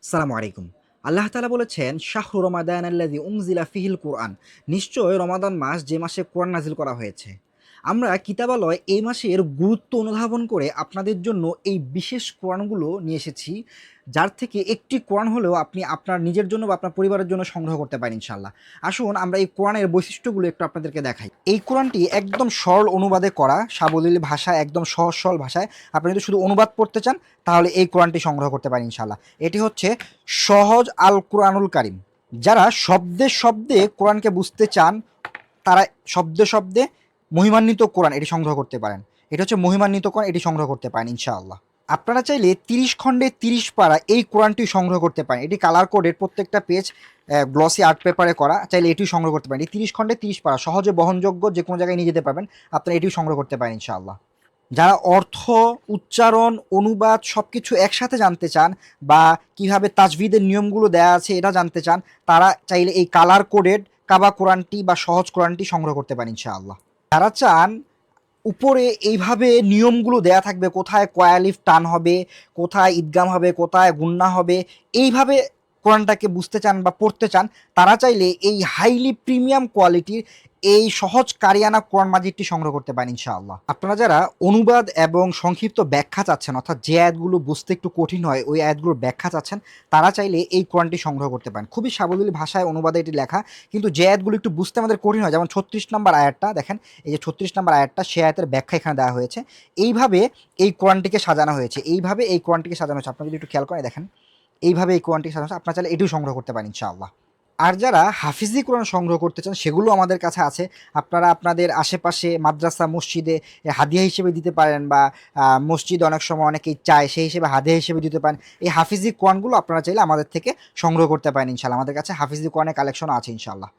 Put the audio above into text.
সালামু আলাইকুম। আল্লাহ তাআলা বলেছেন, শাহরু রমাদান আল্লাযী উনজিলা ফিহিল কুরআন। নিশ্চয় রমাদান মাস যে মাসে কোরআন নাজিল করা হয়েছে। আমরা কিতাবালয় এই মাসের গুরুত্ব অনুধাবন করে আপনাদের জন্য এই বিশেষ কোরআনগুলো নিয়ে এসেছি, যার থেকে একটি কোরআন হলেও আপনি আপনার নিজের জন্য বা আপনার পরিবারের জন্য সংগ্রহ করতে পারেন ইনশাআল্লাহ। আসুন আমরা এই কোরআনের বৈশিষ্ট্যগুলো একটু আপনাদেরকে দেখাই। এই কোরআনটি একদম সরল অনুবাদে করা, সাবলীল ভাষায়, একদম সহজ সরল ভাষায়। আপনি যদি শুধু অনুবাদ পড়তে চান তাহলে এই কোরআনটি সংগ্রহ করতে পারেন ইনশাআল্লাহ। এটি হচ্ছে সহজ আল কুরআনুল কারীম। যারা শব্দে শব্দে কোরআনকে বুঝতে চান, তারা শব্দে শব্দে মহিমান্বিত কোরআন এটি সংগ্রহ করতে পারেন। এটা হচ্ছে মহিমান্বিত কোরআন, এটি সংগ্রহ করতে পারেন ইনশাআল্লাহ। আপনারা চাইলে ৩০ খণ্ডে ৩০ পারা এই কোরআনটি সংগ্রহ করতে পারেন। এটি কালার কোডের, প্রত্যেকটা পেজ গ্লসি আর্ট পেপারে করা। চাইলে এটিও সংগ্রহ করতে পারেন। এই ৩০ খণ্ডে ৩০ পারা সহজে বহনযোগ্য, যে কোনো জায়গায় নিয়ে যেতে পারবেন। আপনারা এটিও সংগ্রহ করতে পারেন ইনশাআল্লাহ। যারা অর্থ, উচ্চারণ, অনুবাদ সবকিছু একসাথে জানতে চান বা কিভাবে তাজভিদের নিয়মগুলো দেয়া আছে এটা জানতে চান, তারা চাইলে এই কালার কোডেড কাবা কোরআনটি বা সহজ কোরআনটি সংগ্রহ করতে পারেন ইনশাআল্লাহ। যারা চান উপরে এইভাবে নিয়মগুলো দেয়া থাকবে, কোথায় কয় আলিফ টান হবে, কোথায় ঈদগাম হবে, কোথায় গুন্না হবে, এইভাবে কোরআনটাকে বুঝতে চান বা পড়তে চান, তারা চাইলে এই হাইলি প্রিমিয়াম কোয়ালিটির এই সহজ কারিয়ানা কোরআন মাজিদটি সংগ্রহ করতে পারেন ইনশাআল্লাহ। আপনারা যারা অনুবাদ এবং সংক্ষিপ্ত ব্যাখ্যা চাচ্ছেন, অর্থাৎ যে আয়াতগুলো বুঝতে একটু কঠিন হয় ওই আয়াতগুলোর ব্যাখ্যা চাচ্ছেন, তারা চাইলে এই কোরআনটি সংগ্রহ করতে পারেন। খুবই সাবলীল ভাষায় অনুবাদে এটি লেখা, কিন্তু যে আয়াতগুলো একটু বুঝতে আমাদের কঠিন হয়, যেমন ৩৬ নম্বর আয়াতটা দেখেন, এই যে ৩৬ নম্বর আয়াতটা, সে আয়াতের ব্যাখ্যা এখানে দেওয়া হয়েছে। এইভাবে এই কোরআনটিকে সাজানো হয়েছে, এইভাবে এই কোরআনটিকে সাজানো হয়েছে। আপনারা যদি একটু খেয়াল করে দেখেন, এইভাবে এই কোরআনটিকে সাজানো হয়েছে। আপনারা চাইলে এটিও সংগ্রহ করতে পারেন ইনশাআল্লাহ। আর যারা হাফিজি কোরআন সংগ্রহ করতে চান, সেগুলো আমাদের কাছে আছে। আপনারা আপনাদের আশেপাশে মাদ্রাসা, মসজিদে হাদিয়া হিসেবে দিতে পারেন, বা মসজিদে অনেক সময় অনেকেই চায়, সেই হিসেবে হাদিয়া হিসেবে দিতে পারেন। এই হাফিজি কোরআনগুলো আপনারা চাইলে আমাদের থেকে সংগ্রহ করতে পারেন ইনশাআল্লাহ। আমাদের কাছে হাফিজি কোরআনের কালেকশনও আছে ইনশাআল্লাহ।